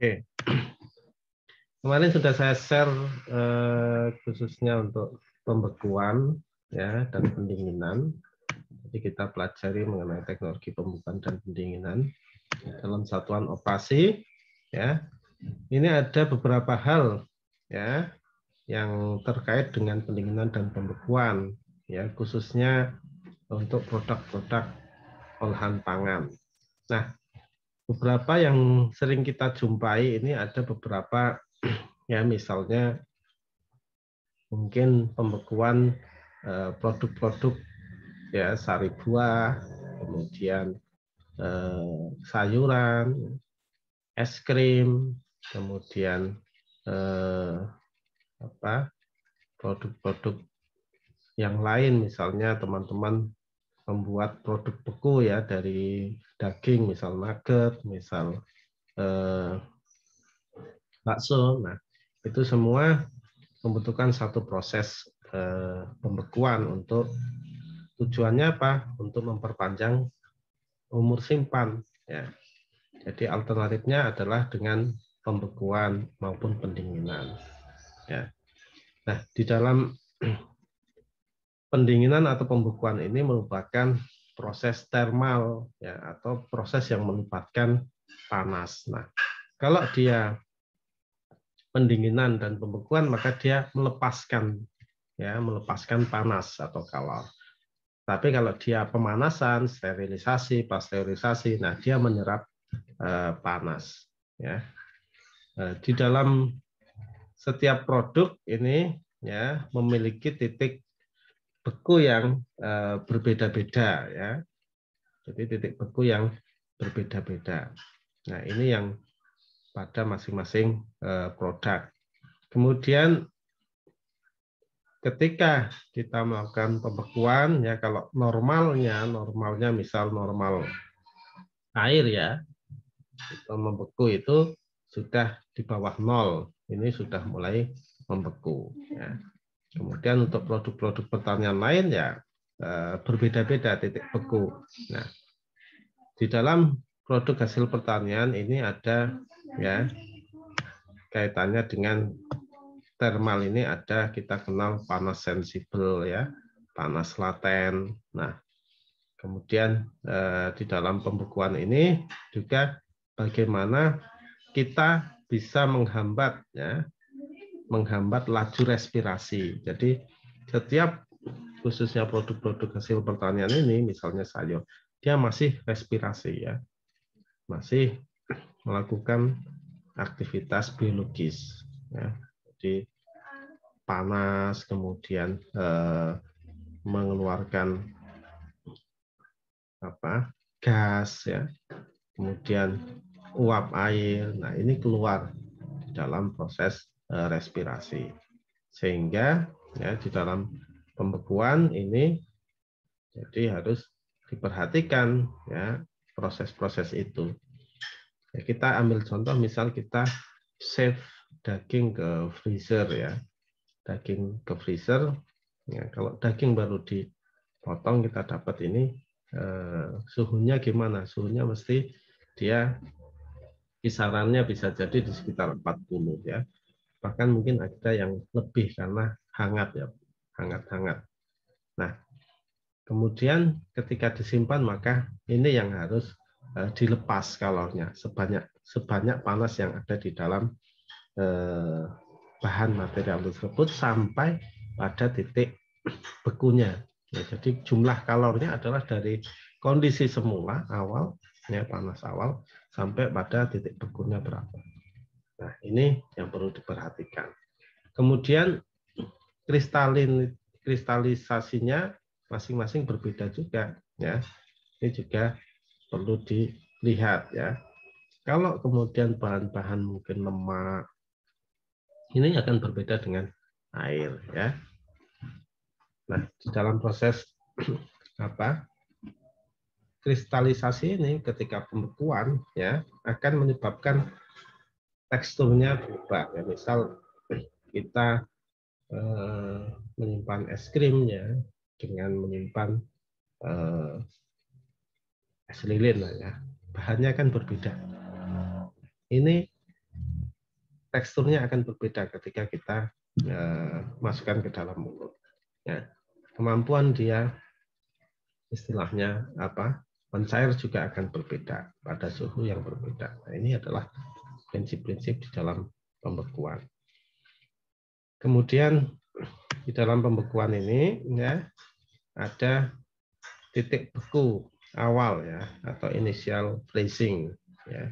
Oke, kemarin sudah saya share khususnya untuk pembekuan ya dan pendinginan. Jadi kita pelajari mengenai teknologi pembekuan dan pendinginan dalam satuan operasi. Ya, ini ada beberapa hal ya yang terkait dengan pendinginan dan pembekuan ya, khususnya untuk produk-produk olahan pangan. Nah, beberapa yang sering kita jumpai ini ada beberapa ya, misalnya mungkin pembekuan produk-produk ya, sari buah, kemudian sayuran, es krim, kemudian produk-produk yang lain, misalnya teman-teman membuat produk beku ya dari daging, misal nugget, misal bakso. Nah, itu semua membutuhkan satu proses pembekuan untuk tujuannya apa? Untuk memperpanjang umur simpan. Ya. Jadi alternatifnya adalah dengan pembekuan maupun pendinginan. Ya. Nah, di dalam pendinginan atau pembekuan ini merupakan proses termal ya, atau proses yang melibatkan panas. Nah, kalau dia pendinginan dan pembekuan maka dia melepaskan panas atau kalor. Tapi kalau dia pemanasan, sterilisasi, pasteurisasi, nah dia menyerap panas. Ya. Di dalam setiap produk ini ya memiliki titik beku yang berbeda-beda ya. Jadi titik beku yang berbeda-beda. Nah, ini yang pada masing-masing produk. Kemudian ketika kita melakukan pembekuan ya, kalau normalnya misal normal air ya, itu membeku itu sudah di bawah 0. Ini sudah mulai membeku ya. Kemudian untuk produk-produk pertanian lain ya berbeda-beda titik beku. Nah, di dalam produk hasil pertanian ini ada ya kaitannya dengan termal, ini ada kita kenal panas sensibel ya, panas laten. Nah, kemudian di dalam pembekuan ini juga bagaimana kita bisa menghambat laju respirasi. Jadi setiap khususnya produk-produk hasil pertanian ini, misalnya sayur, dia masih respirasi ya, masih melakukan aktivitas biologis ya. Jadi panas, kemudian mengeluarkan gas ya, kemudian uap air. Nah, ini keluar di dalam proses respirasi, sehingga ya di dalam pembekuan ini jadi harus diperhatikan ya proses-proses itu. Ya, kita ambil contoh, misal kita save daging ke freezer ya, daging ke freezer. Ya, kalau daging baru dipotong kita dapat ini suhunya gimana? Suhunya mesti dia kisarannya bisa jadi di sekitar 40 ya. Bahkan mungkin ada yang lebih karena hangat ya, hangat-hangat. Nah, kemudian ketika disimpan maka ini yang harus dilepas kalornya sebanyak panas yang ada di dalam bahan material tersebut sampai pada titik bekunya. Ya, jadi jumlah kalornya adalah dari kondisi semula awal ya, panas awal sampai pada titik bekunya berapa. Nah, ini yang perlu diperhatikan. Kemudian kristalisasinya masing-masing berbeda juga ya. Ini juga perlu dilihat ya. Kalau kemudian bahan-bahan mungkin lemak, ini akan berbeda dengan air ya. Nah, di dalam proses kristalisasi ini ketika pembekuan ya akan menyebabkan teksturnya berubah ya. Misal kita menyimpan es krim ya dengan menyimpan es lilin ya, bahannya kan berbeda. Ini teksturnya akan berbeda ketika kita masukkan ke dalam mulut. Ya. Kemampuan dia istilahnya mencair juga akan berbeda pada suhu yang berbeda. Nah, ini adalah prinsip-prinsip di dalam pembekuan. Kemudian di dalam pembekuan ini ya ada titik beku awal ya atau initial freezing ya.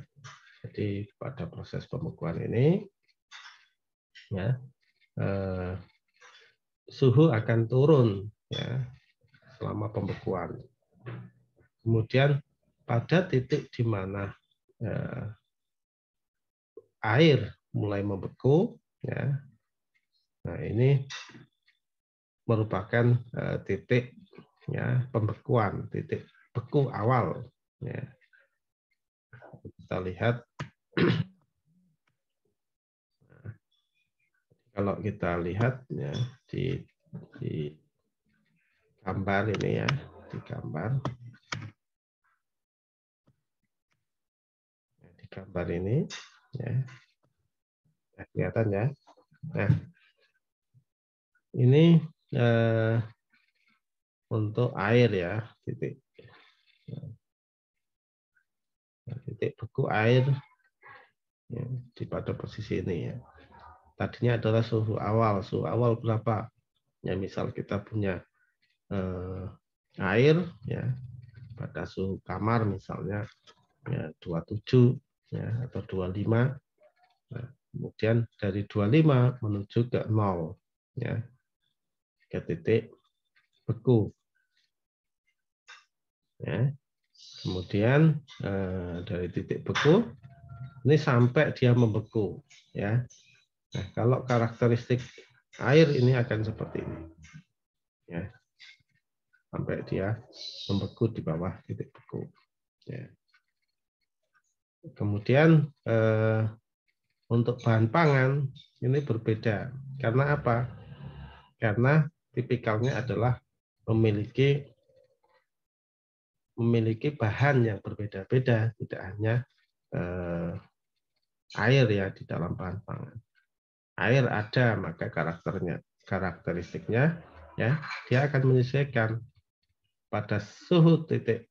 Jadi pada proses pembekuan ini ya suhu akan turun ya selama pembekuan. Kemudian pada titik di mana air mulai membeku ya. Nah, ini merupakan titik ya pembekuan, titik beku awal ya. Kita lihat kalau kita lihat ya di gambar ini ya, di gambar ini ya. Nah, kelihatan ya. Nah, ini untuk air ya, titik beku air ya, di pada posisi ini ya. Tadinya adalah suhu awal berapa? Ya misal kita punya air ya pada suhu kamar misalnya ya 27 ya atau 25. Nah, kemudian dari 25 menuju ke 0 ya. Ke titik beku. Ya. Kemudian dari titik beku ini sampai dia membeku ya. Nah, kalau karakteristik air ini akan seperti ini. Ya. Sampai dia membeku di bawah titik beku. Ya. Kemudian untuk bahan pangan ini berbeda. Karena apa? Karena tipikalnya adalah memiliki bahan yang berbeda-beda, tidak hanya air ya di dalam bahan pangan. Air ada, maka karakteristiknya ya dia akan menyesuaikan pada suhu titik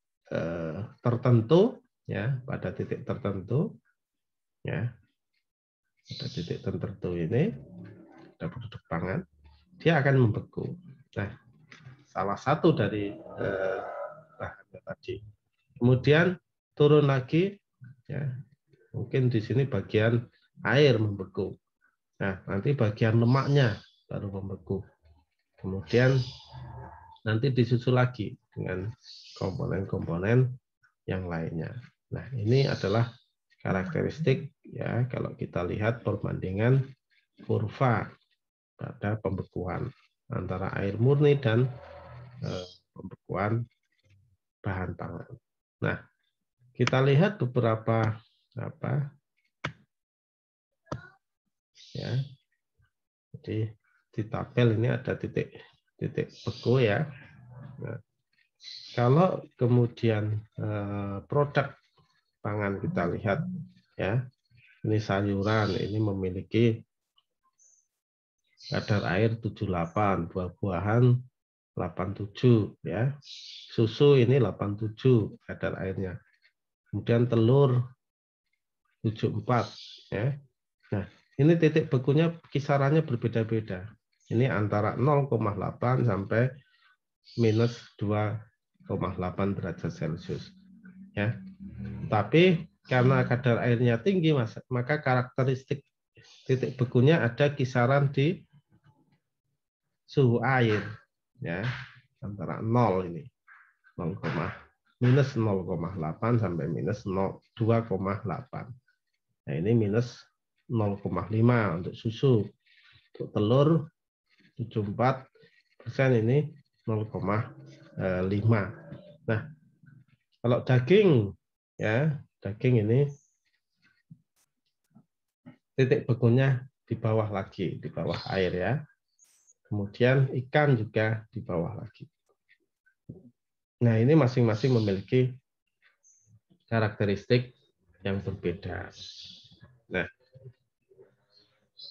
tertentu ya, pada titik tertentu ya. Pada titik tertentu ini ada produk pangan, dia akan membeku. Nah, salah satu dari bahannya tadi. Kemudian turun lagi ya. Mungkin di sini bagian air membeku. Nah, nanti bagian lemaknya baru membeku. Kemudian nanti disusul lagi dengan komponen-komponen yang lainnya. Nah, ini adalah karakteristik ya kalau kita lihat perbandingan kurva pada pembekuan antara air murni dan pembekuan bahan pangan. Nah, kita lihat beberapa ya. Jadi di tabel ini ada titik beku ya. Nah, kalau kemudian produk pangan kita lihat ya, ini sayuran ini memiliki kadar air 78, buah-buahan 87 ya. Susu ini 87 kadar airnya. Kemudian telur 74 ya. Nah, ini titik bekunya kisarannya berbeda-beda. Ini antara 0,8 sampai minus 2,8 derajat Celcius. Ya. Tapi karena kadar airnya tinggi, maka karakteristik titik bekunya ada kisaran di suhu air. Ya, antara 0 ini. Minus 0,8 sampai minus 2,8. Nah, ini minus 0,5 untuk susu. Untuk telur 74% ini 0,5. Nah, kalau daging ya, daging ini titik bekunya di bawah lagi, di bawah air ya. Kemudian ikan juga di bawah lagi. Nah, ini masing-masing memiliki karakteristik yang berbeda. Nah,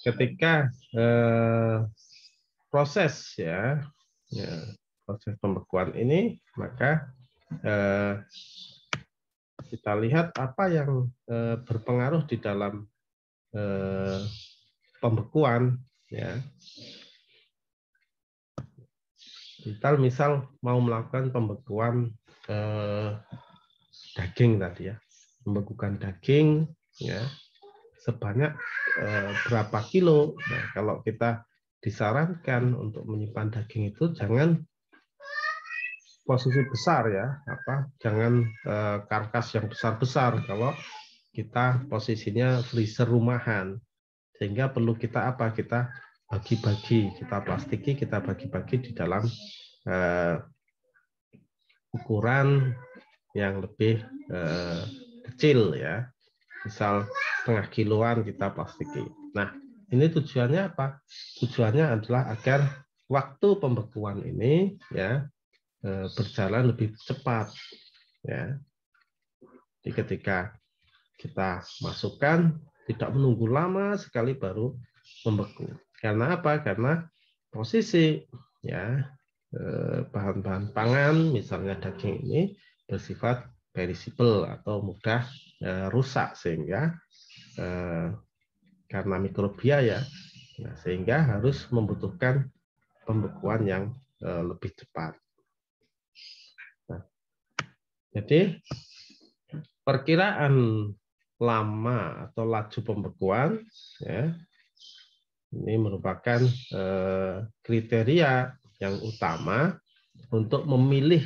ketika proses proses pembekuan ini, maka kita lihat apa yang berpengaruh di dalam pembekuan, ya. Kita misal mau melakukan pembekuan daging tadi ya, pembekuan daging ya sebanyak berapa kilo. Nah, kalau kita disarankan untuk menyimpan daging itu jangan posisi besar ya, jangan karkas yang besar-besar kalau kita posisinya freezer rumahan, sehingga perlu kita kita bagi-bagi, kita plastiki, kita bagi-bagi di dalam ukuran yang lebih kecil ya, misal setengah kiloan kita plastiki. Nah, ini tujuannya apa? Tujuannya adalah agar waktu pembekuan ini ya berjalan lebih cepat ya. Jadi ketika kita masukkan tidak menunggu lama sekali baru membeku. Karena apa? Karena posisi ya bahan-bahan pangan misalnya daging ini bersifat perishable atau mudah rusak, sehingga karena mikrobia ya, sehingga harus membutuhkan pembekuan yang lebih cepat. Nah, jadi perkiraan lama atau laju pembekuan ya, ini merupakan kriteria yang utama untuk memilih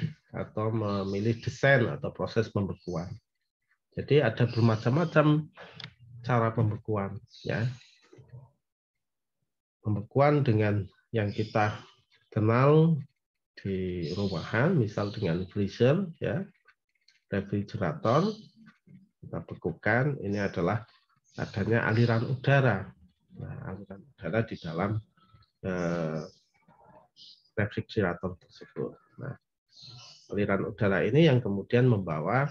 desain atau proses pembekuan. Jadi ada bermacam-macam cara pembekuan ya. Pembekuan dengan yang kita kenal di rumahan, misal dengan freezer ya, refrigerator, kita bekukan, ini adalah adanya aliran udara. Nah, aliran udara di dalam refrigerator tersebut. Nah, aliran udara ini yang kemudian membawa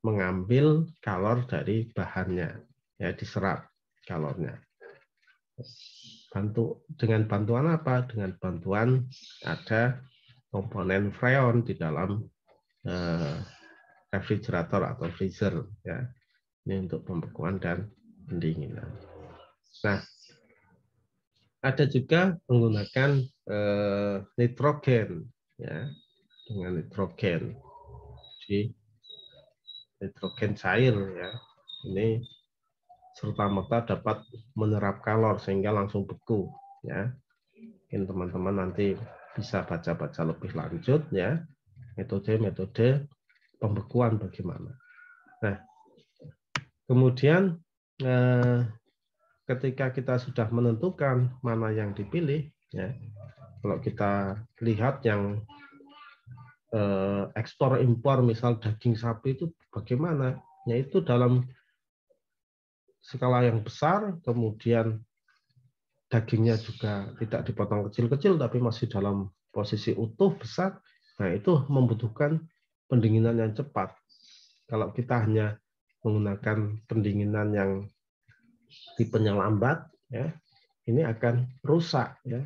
mengambil kalor dari bahannya, ya, diserap kalornya. Dengan bantuan apa? Dengan bantuan ada komponen freon di dalam refrigerator atau freezer ya. Ini untuk pembekuan dan pendinginan. Nah, ada juga menggunakan nitrogen ya, dengan nitrogen. Jadi nitrogen cair ya. Ini serta-merta dapat menyerap kalor sehingga langsung beku ya. Mungkin teman-teman nanti bisa baca-baca lebih lanjut ya, metode-metode pembekuan bagaimana. Nah, kemudian ketika kita sudah menentukan mana yang dipilih ya, kalau kita lihat yang ekspor impor misal daging sapi itu bagaimana, yaitu dalam skala yang besar, kemudian dagingnya juga tidak dipotong kecil-kecil tapi masih dalam posisi utuh besar. Nah, itu membutuhkan pendinginan yang cepat. Kalau kita hanya menggunakan pendinginan yang tipenya lambat ya, ini akan rusak ya.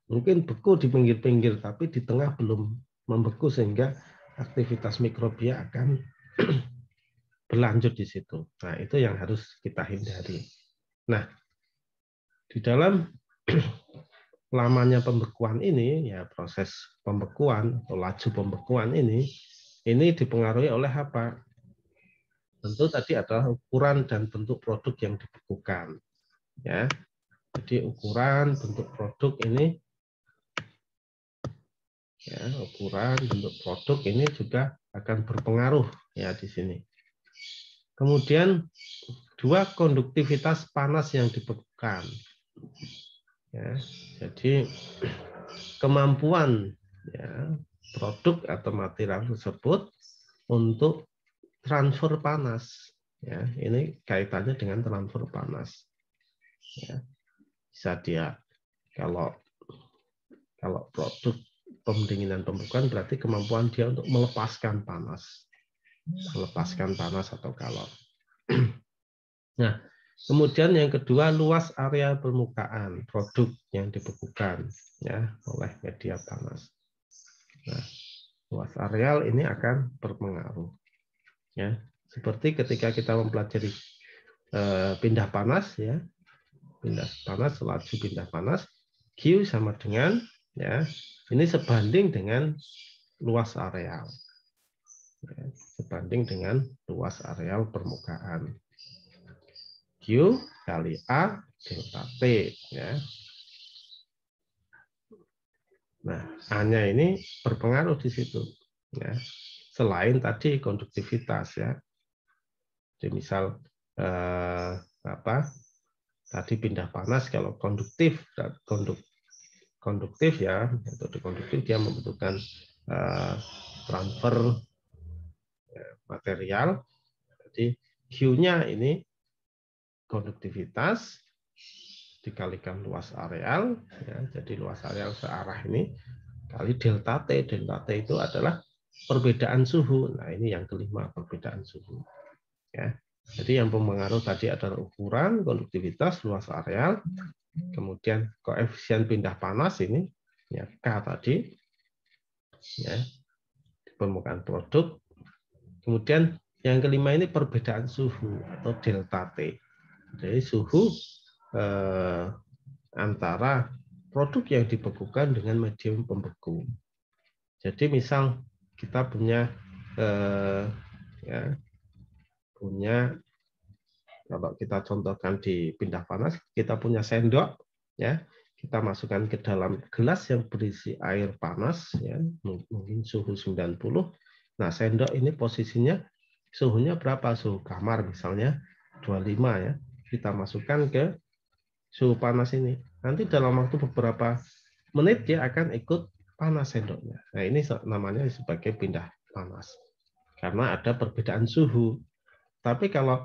Mungkin beku di pinggir-pinggir tapi di tengah belum membeku, sehingga aktivitas mikrobia akan berlanjut di situ. Nah, itu yang harus kita hindari. Nah, di dalam lamanya pembekuan ini, ya proses pembekuan atau laju pembekuan ini dipengaruhi oleh apa? Tentu tadi adalah ukuran dan bentuk produk yang dibekukan. Ya, jadi ukuran bentuk produk ini, ya ukuran bentuk produk ini juga akan berpengaruh ya di sini. Kemudian dua, konduktivitas panas yang dibekukan. Ya, jadi kemampuan ya, produk atau material tersebut untuk transfer panas. Ya, ini kaitannya dengan transfer panas. Ya, bisa dia kalau produk pendinginan pembekuan berarti kemampuan dia untuk melepaskan panas atau kalor. Nah, Kemudian yang kedua, luas area permukaan produk yang dibekukan ya oleh media panas. Nah, luas areal ini akan berpengaruh ya. Seperti ketika kita mempelajari pindah panas ya. Pindah panas, laju pindah panas, Q sama dengan ya, ini sebanding dengan luas areal. Ya, sebanding dengan luas areal permukaan. Q kali A delta T ya. Nah, A-nya ini berpengaruh di situ ya. Selain tadi konduktivitas ya. Jadi misal tadi pindah panas kalau konduktif ya, metode konduktif dia membutuhkan transfer material. Jadi Q-nya ini konduktivitas dikalikan luas areal ya, jadi luas areal searah ini kali delta T. Delta T itu adalah perbedaan suhu. Nah, ini yang kelima, perbedaan suhu. Ya. Jadi yang mempengaruhi tadi adalah ukuran, konduktivitas, luas areal, kemudian koefisien pindah panas ini ya K tadi ya di permukaan produk. Kemudian yang kelima ini perbedaan suhu atau delta T. Jadi suhu antara produk yang dibekukan dengan medium pembeku. Jadi misal kita punya kalau kita contohkan di pindah panas, kita punya sendok, ya, kita masukkan ke dalam gelas yang berisi air panas, ya, mungkin suhu 90. Nah, sendok ini posisinya suhunya berapa? Suhu kamar misalnya 25 ya. Kita masukkan ke suhu panas ini. Nanti dalam waktu beberapa menit dia akan ikut panas sendoknya. Nah, ini namanya sebagai pindah panas. Karena ada perbedaan suhu. Tapi kalau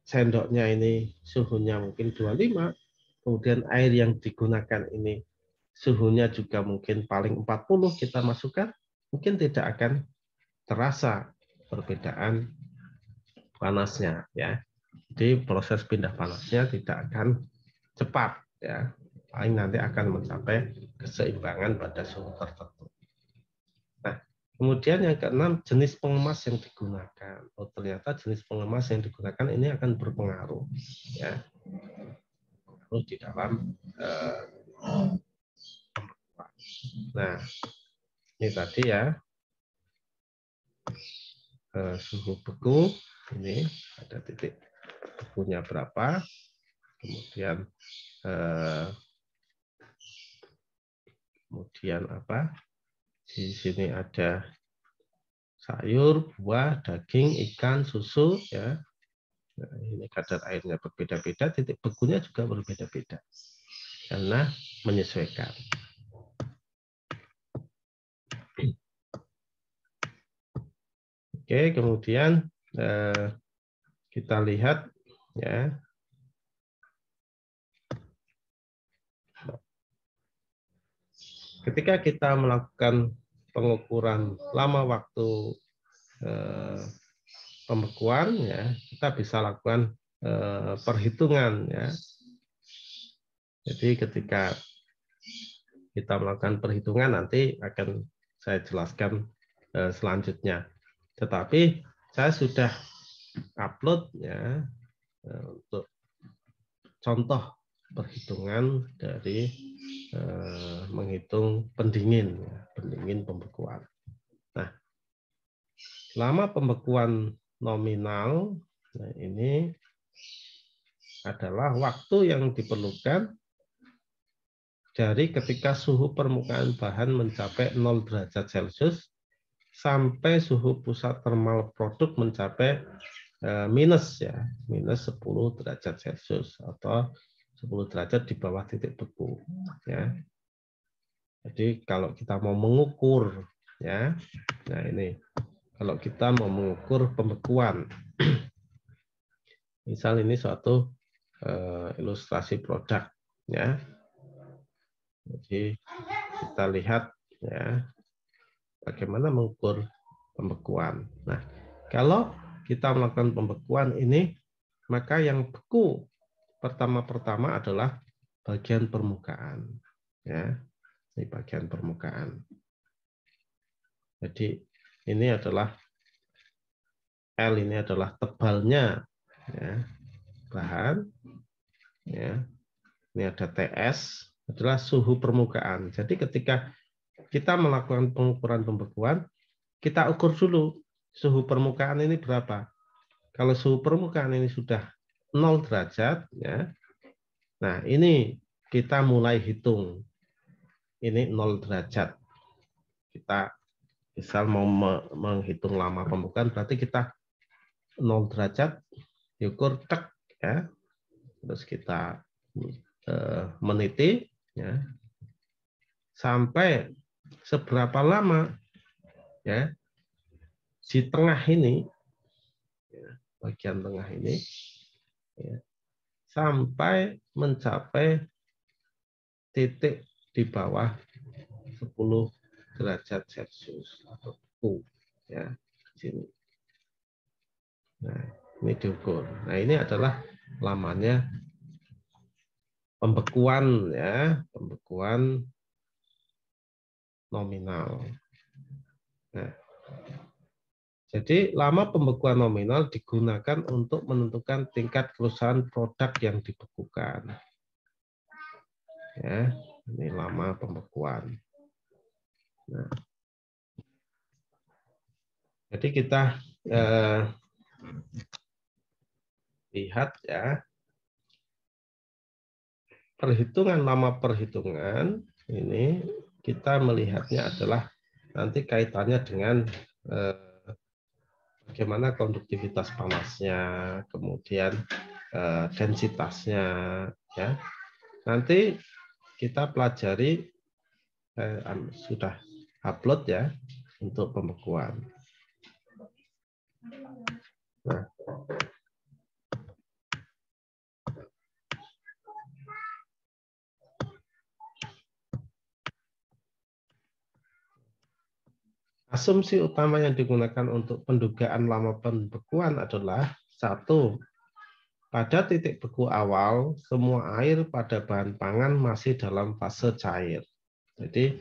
sendoknya ini suhunya mungkin 25, kemudian air yang digunakan ini suhunya juga mungkin paling 40 kita masukkan, mungkin tidak akan terasa perbedaan panasnya ya. Jadi proses pindah panasnya tidak akan cepat ya. Paling nanti akan mencapai keseimbangan pada suhu tertentu. Nah, kemudian yang keenam, jenis pengemas yang digunakan. Oh, ternyata jenis pengemas yang digunakan ini akan berpengaruh ya. Terus di dalam nah, ini tadi ya suhu beku ini ada titik bekunya berapa, kemudian apa? Di sini ada sayur, buah, daging, ikan, susu ya. Nah, ini kadar airnya berbeda-beda, titik bekunya juga berbeda-beda karena menyesuaikan. Oke, kemudian kita lihat ya. Ketika kita melakukan pengukuran lama waktu pembekuan ya, kita bisa lakukan perhitungan ya. Jadi ketika kita melakukan perhitungan nanti akan saya jelaskan selanjutnya. Tetapi saya sudah upload ya untuk contoh perhitungan dari menghitung pendingin pembekuan. Nah, selama pembekuan nominal, nah ini adalah waktu yang diperlukan dari ketika suhu permukaan bahan mencapai 0 derajat Celcius sampai suhu pusat termal produk mencapai minus 10 derajat Celcius atau 10 derajat di bawah titik beku ya. Jadi kalau kita mau mengukur ya, nah ini kalau kita mau mengukur pembekuan, misal ini suatu ilustrasi produk ya. Jadi kita lihat ya bagaimana mengukur pembekuan. Nah, kalau kita melakukan pembekuan ini maka yang beku pertama-pertama adalah bagian permukaan. Ya, ini bagian permukaan. Jadi ini adalah L, ini adalah tebalnya ya, bahan. Ya, ini ada TS, adalah suhu permukaan. Jadi ketika kita melakukan pengukuran pembekuan, kita ukur dulu suhu permukaan ini berapa. Kalau suhu permukaan ini sudah 0 derajat, ya, nah ini kita mulai hitung. Ini 0 derajat. Kita misal mau menghitung lama pembekuan, berarti kita 0 derajat diukur tek, ya, terus kita meniti, ya, sampai seberapa lama, ya, di tengah ini, ya, bagian tengah ini, ya, sampai mencapai titik di bawah 10 derajat Celcius atau U, ya, di sini. Nah, ini diukur. Nah, ini adalah lamanya pembekuan, ya, pembekuan nominal. Nah, jadi lama pembekuan nominal digunakan untuk menentukan tingkat kerusakan produk yang dibekukan. Ya, ini lama pembekuan. Nah, jadi kita lihat, ya, perhitungan lama perhitungan ini kita melihatnya adalah nanti kaitannya dengan bagaimana konduktivitas panasnya, kemudian densitasnya, ya. Nanti kita pelajari, sudah upload, ya, untuk pembekuan. Nah, asumsi utama yang digunakan untuk pendugaan lama pembekuan adalah 1. Pada titik beku awal, semua air pada bahan pangan masih dalam fase cair. Jadi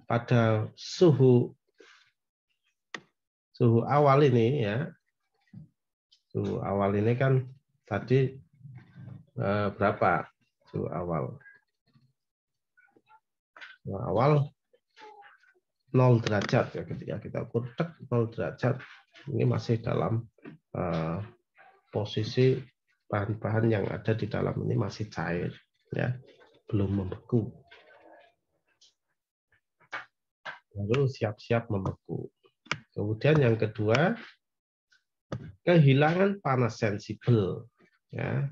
pada suhu awal ini, ya, suhu awal ini kan tadi berapa suhu awal? Suhu awal 0 derajat, ya, ketika kita ukur 0 derajat, ini masih dalam posisi bahan-bahan yang ada di dalam ini masih cair, ya, belum membeku. Lalu siap-siap membeku. Kemudian yang kedua, kehilangan panas sensibel, ya,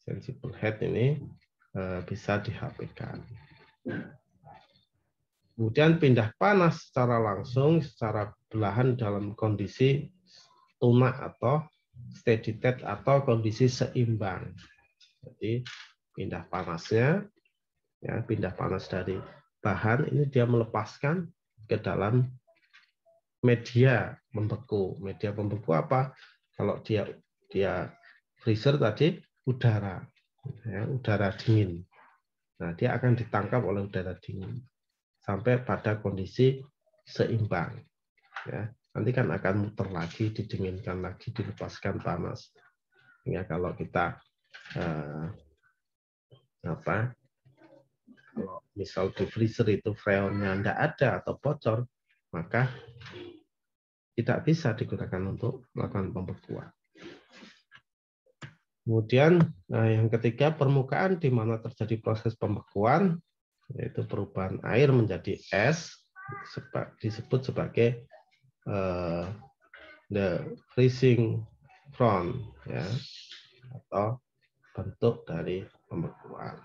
sensible heat ini bisa di-HP-kan. Kemudian pindah panas secara langsung, secara belahan dalam kondisi tunak atau steady state atau kondisi seimbang. Jadi pindah panasnya, ya, pindah panas dari bahan ini dia melepaskan ke dalam media pembeku. Media pembeku apa? Kalau dia freezer tadi udara, ya, udara dingin. Nah, dia akan ditangkap oleh udara dingin sampai pada kondisi seimbang. Ya, nanti kan akan muter lagi, didinginkan lagi, dilepaskan panas. Ya, kalau kita kalau misal di freezer itu freonnya tidak ada atau bocor, maka tidak bisa digunakan untuk melakukan pembekuan. Kemudian yang ketiga, permukaan di mana terjadi proses pembekuan, yaitu perubahan air menjadi es, disebut sebagai the freezing front, ya, atau bentuk dari pembekuan.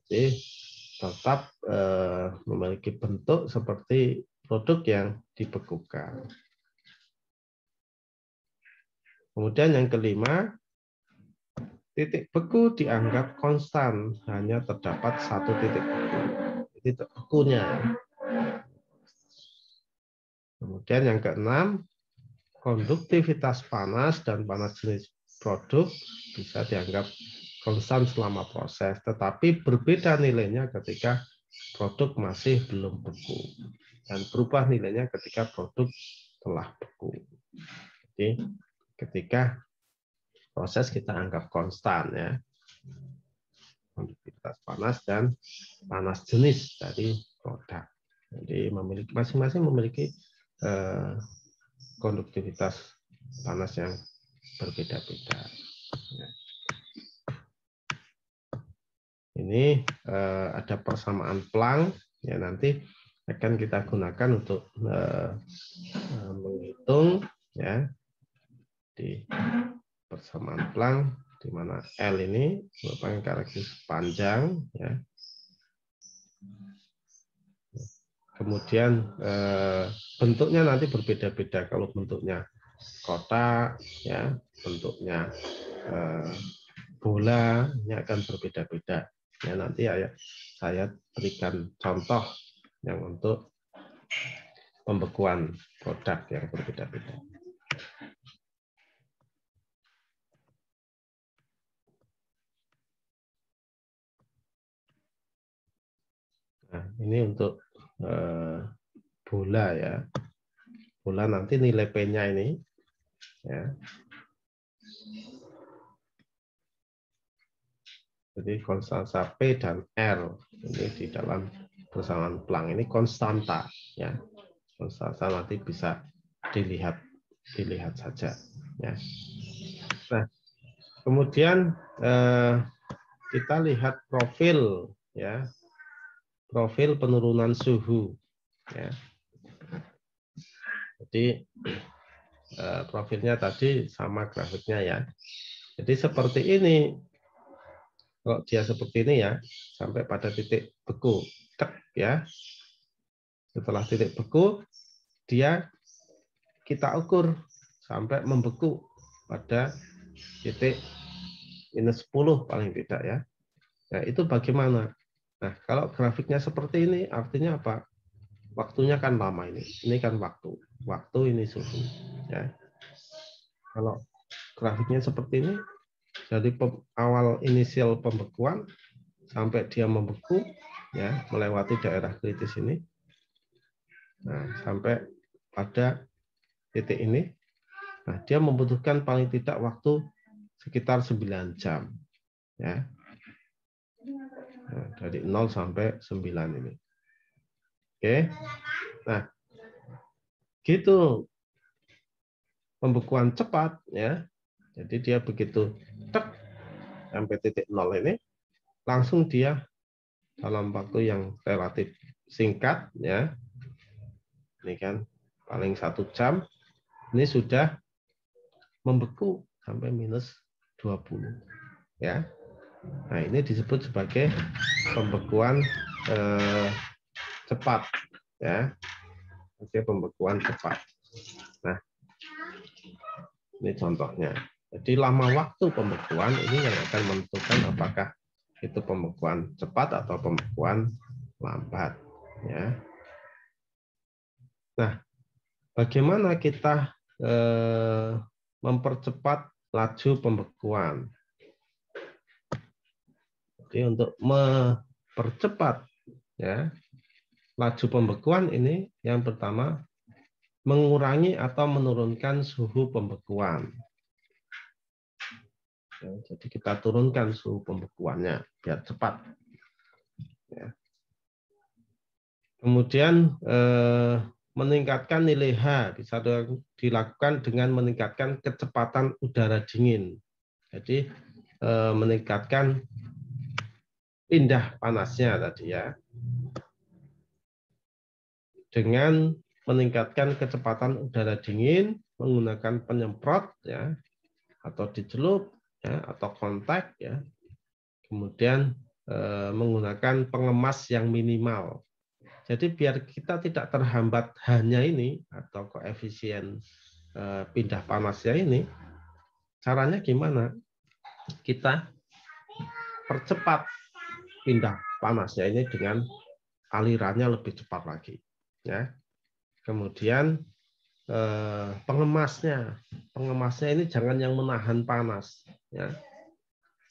Jadi tetap memiliki bentuk seperti produk yang dibekukan. Kemudian yang kelima, titik beku dianggap konstan, hanya terdapat satu titik beku. Titik bekunya. Kemudian yang keenam, konduktivitas panas dan panas jenis produk bisa dianggap konstan selama proses, tetapi berbeda nilainya ketika produk masih belum beku dan berubah nilainya ketika produk telah beku. Jadi ketika proses kita anggap konstan ya, konduktivitas panas dan panas jenis dari produk. Jadi masing-masing memiliki konduktivitas panas yang berbeda-beda. Ini ada persamaan Planck ya, nanti akan kita gunakan untuk menghitung ya di persamaan Planck, di mana L ini merupakan karakteristik panjang ya. Kemudian bentuknya nanti berbeda-beda. Kalau bentuknya kotak ya, bentuknya bola, ini akan berbeda-beda. Ya, nanti saya berikan contoh yang untuk pembekuan produk yang berbeda-beda. Nah, ini untuk bola ya. Bola nanti nilai P-nya ini ya. Jadi konstanta P dan R ini di dalam persamaan Planck ini konstanta ya. Konstanta nanti bisa dilihat saja ya. Nah, kemudian kita lihat profil ya. Profil penurunan suhu ya. Jadi profilnya tadi sama grafiknya ya. Jadi seperti ini. Kalau dia seperti ini ya, sampai pada titik beku, ya. Setelah titik beku, dia kita ukur sampai membeku pada titik minus 10 paling tidak ya. Nah, itu bagaimana? Nah, kalau grafiknya seperti ini, artinya apa? Waktunya kan lama ini. Ini kan waktu. Waktu ini suhu. Ya. Kalau grafiknya seperti ini, dari awal inisial pembekuan sampai dia membeku, ya, melewati daerah kritis ini, nah, sampai pada titik ini, nah, dia membutuhkan paling tidak waktu sekitar 9 jam, ya, nah, dari 0 sampai 9 ini. Oke, nah, gitu pembekuan cepat, ya, jadi dia begitu tek sampai titik 0 ini, langsung dia dalam waktu yang relatif singkat, ya, ini kan paling 1 jam, ini sudah membeku sampai minus 20 ya. Nah, ini disebut sebagai pembekuan cepat ya. Oke, pembekuan cepat. Nah, ini contohnya. Jadi lama waktu pembekuan ini yang akan menentukan apakah itu pembekuan cepat atau pembekuan lambat ya. Nah, bagaimana kita mempercepat laju pembekuan? Jadi untuk mempercepat ya laju pembekuan ini, yang pertama mengurangi atau menurunkan suhu pembekuan. Ya, jadi kita turunkan suhu pembekuannya biar cepat. Ya. Kemudian meningkatkan nilai H bisa dilakukan dengan meningkatkan kecepatan udara dingin. Jadi meningkatkan pindah panasnya tadi ya. Dengan meningkatkan kecepatan udara dingin menggunakan penyemprot ya atau dicelup ya atau kontak ya. Kemudian menggunakan pengemas yang minimal. Jadi biar kita tidak terhambat hanya ini atau koefisien pindah panasnya ini, caranya gimana? Kita percepat pindah panasnya ini dengan alirannya lebih cepat lagi. Ya. Kemudian pengemasnya. Pengemasnya ini jangan yang menahan panas. Ya.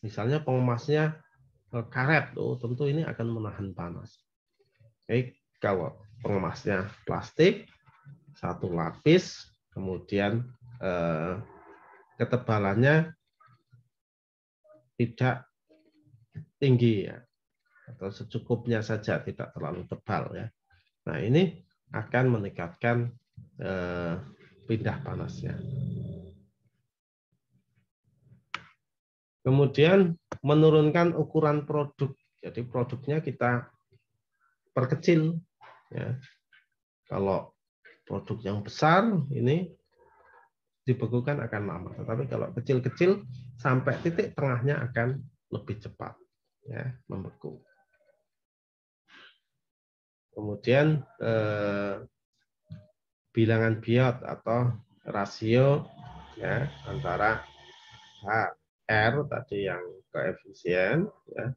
Misalnya pengemasnya karet, tentu ini akan menahan panas. Oke, kalau pengemasnya plastik, satu lapis, kemudian ketebalannya tidak tinggi ya, atau secukupnya saja, tidak terlalu tebal ya. Nah ini akan meningkatkan pindah panasnya. Kemudian menurunkan ukuran produk. Jadi produknya kita perkecil. Ya. Kalau produk yang besar ini dibekukan akan lama. Tetapi kalau kecil-kecil sampai titik tengahnya akan lebih cepat ya, membeku. Kemudian bilangan biot atau rasio ya, antara HR tadi yang koefisien ya,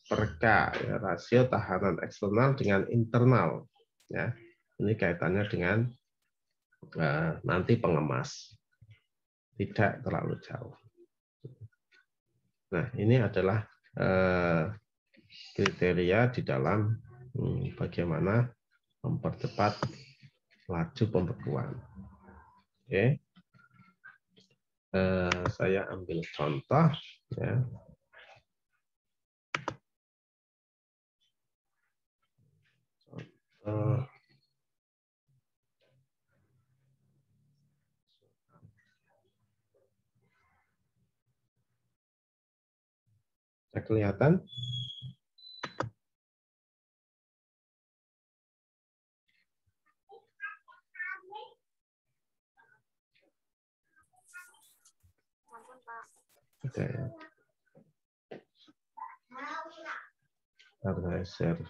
per K ya, rasio tahanan eksternal dengan internal ya. Ini kaitannya dengan nanti pengemas, tidak terlalu jauh. Nah ini adalah kriteria di dalam bagaimana mempercepat laju pembekuan. Oke, saya ambil contoh ya. Bisa kelihatan? Oke. Saya share,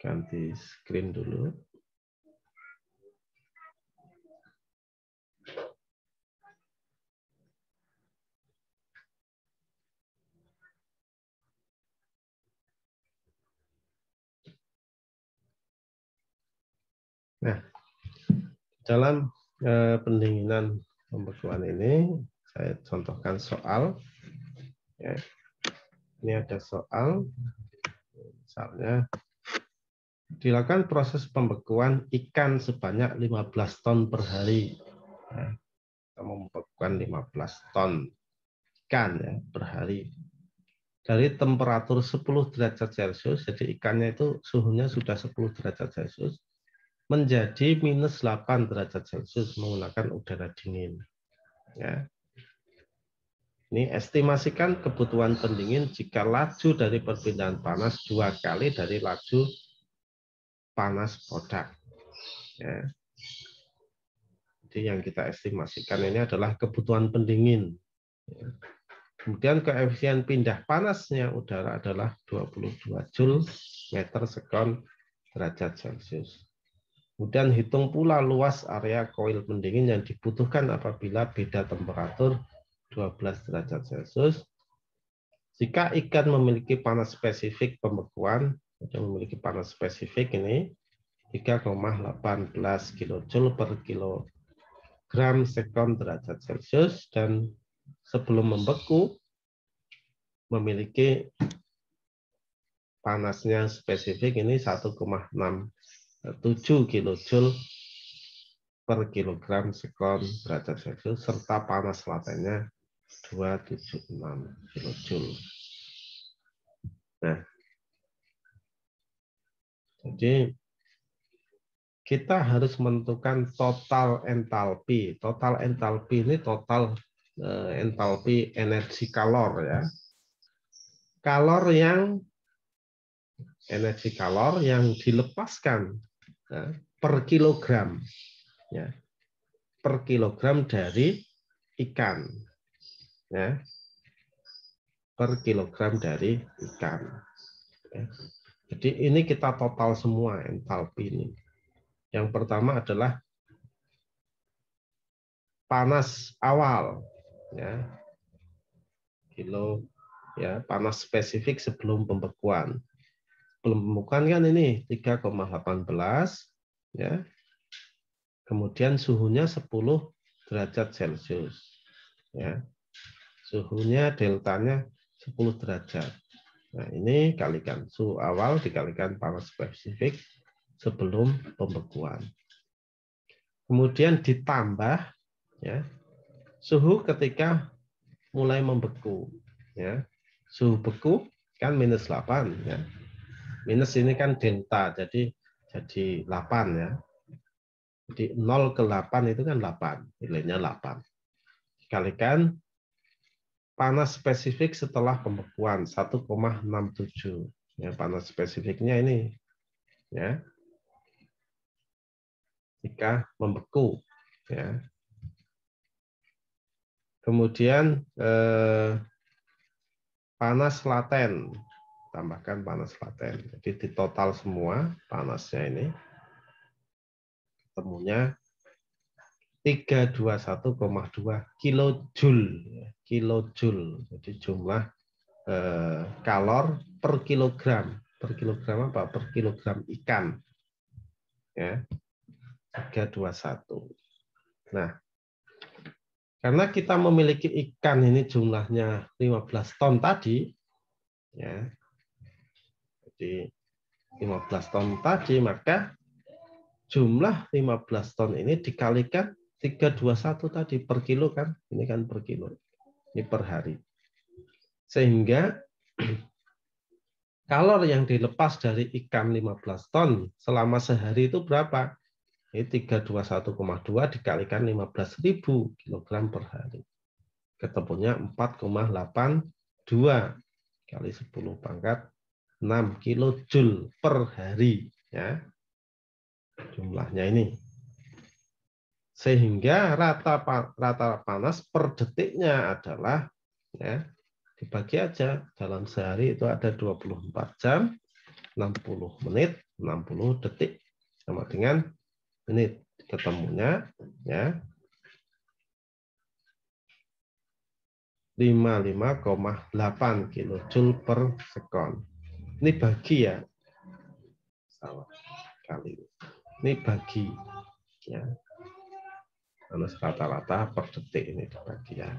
ganti screen dulu. Nah, dalam pendinginan pembekuan ini saya contohkan soal. Ya. Ini ada soal, misalnya dilakukan proses pembekuan ikan sebanyak 15 ton per hari. Ya. Kita membekukan 15 ton ikan ya, per hari. Dari temperatur 10 derajat Celcius, jadi ikannya itu suhunya sudah 10 derajat Celcius, menjadi minus 8 derajat Celcius menggunakan udara dingin. Ya. Ini estimasikan kebutuhan pendingin jika laju dari perpindahan panas 2 kali dari laju panas produk. Ya. Jadi yang kita estimasikan ini adalah kebutuhan pendingin. Ya. Kemudian koefisien pindah panasnya udara adalah 22 Joule meter sekon derajat Celcius. Kemudian hitung pula luas area koil pendingin yang dibutuhkan apabila beda temperatur 12 derajat Celcius. Jika ikan memiliki panas spesifik pembekuan, memiliki panas spesifik ini 3,18 kJ per kilogram sekon derajat Celcius dan sebelum membeku memiliki panasnya spesifik ini 1,67 kJ per kilogram sekon derajat Celcius serta panas latennya 276 kJ. Nah, jadi kita harus menentukan total entalpi. Total entalpi ini total entalpi energi kalor ya. Energi kalor yang dilepaskan ya, per kilogram ya. Per kilogram dari ikan ya. Per kilogram dari ikan. Ya. Jadi ini kita total semua entalpi ini. Yang pertama adalah panas awal ya. Kilo ya, panas spesifik sebelum pembekuan. Sebelum pembekuan kan ini 3,18 ya. kemudian suhunya 10 derajat Celcius. Ya. Suhunya deltanya 10 derajat. Nah, ini kalikan suhu awal dikalikan panas spesifik sebelum pembekuan. Kemudian ditambah ya, suhu ketika mulai membeku. Ya. Suhu beku kan minus 8. Ya. Minus ini kan delta, jadi 8 ya. Jadi 0 ke 8 itu kan 8, nilainya 8. Dikalikan panas spesifik setelah pembekuan 1,67. Ya, panas spesifiknya ini ya. Jika membeku ya. Kemudian panas laten, tambahkan panas laten. Jadi di total semua panasnya ini ketemunya 321,2 kilojoule. Kilojoule. Jadi jumlah kalor per kilogram. Per kilogram apa? Per kilogram ikan. Ya. 321. Nah, karena kita memiliki ikan ini jumlahnya 15 ton tadi, ya. Jadi 15 ton tadi, maka jumlah 15 ton ini dikalikan 321 tadi per kilo kan, ini kan per kilo, ini per hari. Sehingga kalor yang dilepas dari ikan 15 ton selama sehari itu berapa? Ini 321,2 dikalikan 15.000 kg per hari. Ketemunya 4,82 kali 10 pangkat 6 kilojoule per hari ya. Jumlahnya ini. Sehingga rata panas per detiknya adalah ya, dibagi aja dalam sehari itu ada 24 jam, 60 menit, 60 detik sama dengan menit. Ketemunya ya 55,8 kilojoule per sekon. Ini bagi ya. Salah kali. Ini bagi ya. Panas rata-rata per detik ini dibagi ya.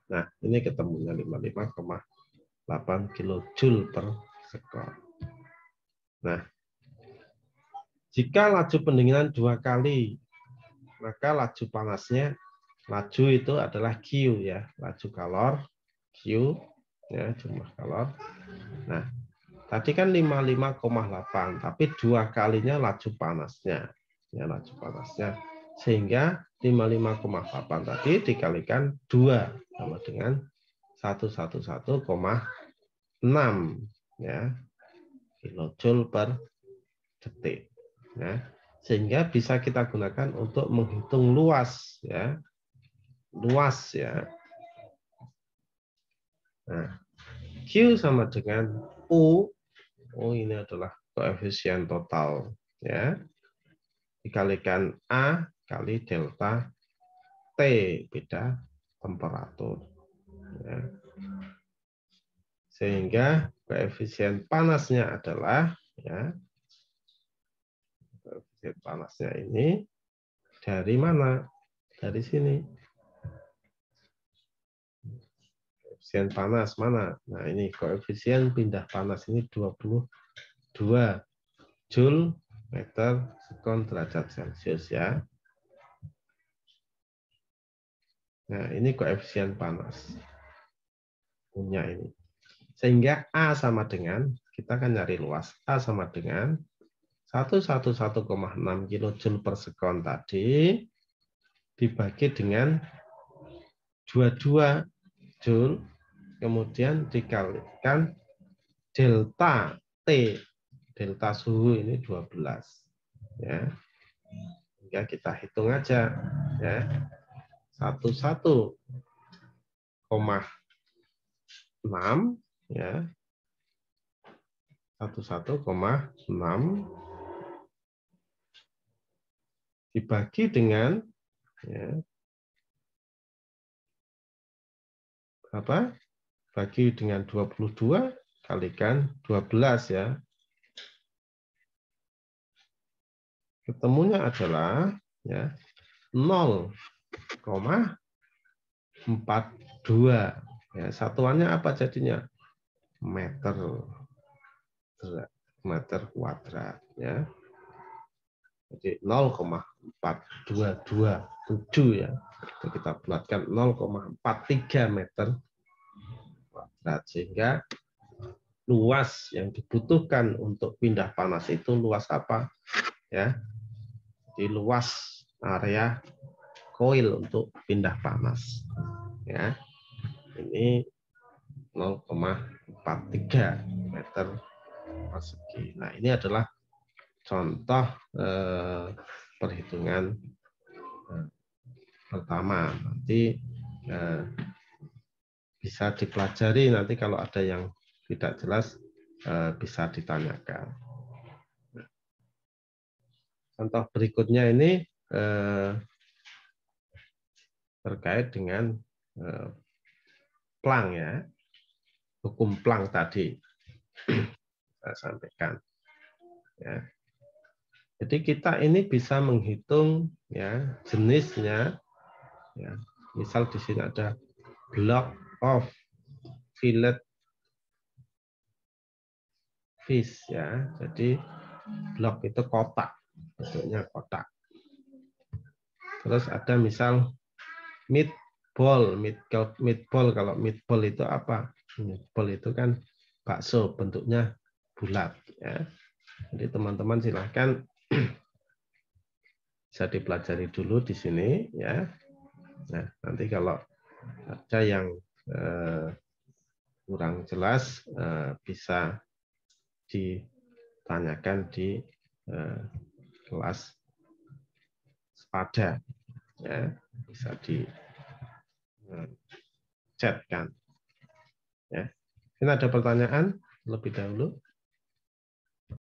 Nah, ini ketemunya 55,8 kilojoule per sekon. Nah, jika laju pendinginan 2 kali, maka laju panasnya, laju itu adalah Q ya, laju kalor Q ya, jumlah kalor. Nah, tadi kan 55,8, tapi 2 kalinya laju panasnya. Ya, laju panasnya. Sehingga 55,8 tadi dikalikan 2 sama dengan 111,6 ya, kilojoule per detik. Ya. Sehingga bisa kita gunakan untuk menghitung luas ya. Luas ya. Nah, Q sama dengan U. U ini adalah koefisien total ya. Dikalikan A kali delta T, beda temperatur. Ya. Sehingga koefisien panasnya adalah ya, koefisien panasnya ini dari mana? Dari sini. Koefisien panas mana? Nah, ini koefisien pindah panas ini 22 Joule meter sekon derajat Celcius ya. Nah, ini koefisien panas. Punya ini. Sehingga A sama dengan, kita akan nyari luas. A sama dengan 111,6 kilojoule per sekon tadi dibagi dengan 22 Joule, kemudian dikalikan delta T, delta suhu ini 12. Ya. Hingga kita hitung aja ya. 11,6 ya. 11,6 dibagi dengan ya, berapa? Bagi dengan 22 kalikan 12 ya. Ketemunya adalah ya 0,42. Ya, satuannya apa jadinya? Meter kuadrat, ya. Jadi 0,4227 ya. Kita bulatkan 0,43 meter kuadrat, sehingga luas yang dibutuhkan untuk pindah panas itu luas apa? Ya. Di luas area koil untuk pindah panas. Ya. Ini 0,43 meter persegi. Nah, ini adalah contoh perhitungan pertama. Nanti bisa dipelajari, nanti kalau ada yang tidak jelas bisa ditanyakan. Contoh berikutnya ini terkait dengan Planck, ya, hukum Planck tadi saya sampaikan. Ya. Jadi kita ini bisa menghitung ya jenisnya. Ya. Misal di sini ada block of fillet fish, ya. Jadi blok itu kotak, bentuknya kotak. Terus ada misal meatball kalau meatball itu apa? Meatball itu kan bakso, bentuknya bulat, ya. Jadi teman-teman silahkan bisa dipelajari dulu di sini, ya. Nah, nanti kalau ada yang kurang jelas bisa ditanyakan di kelas sepada, ya, bisa di chat kan, ya. Ini ada pertanyaan lebih dahulu.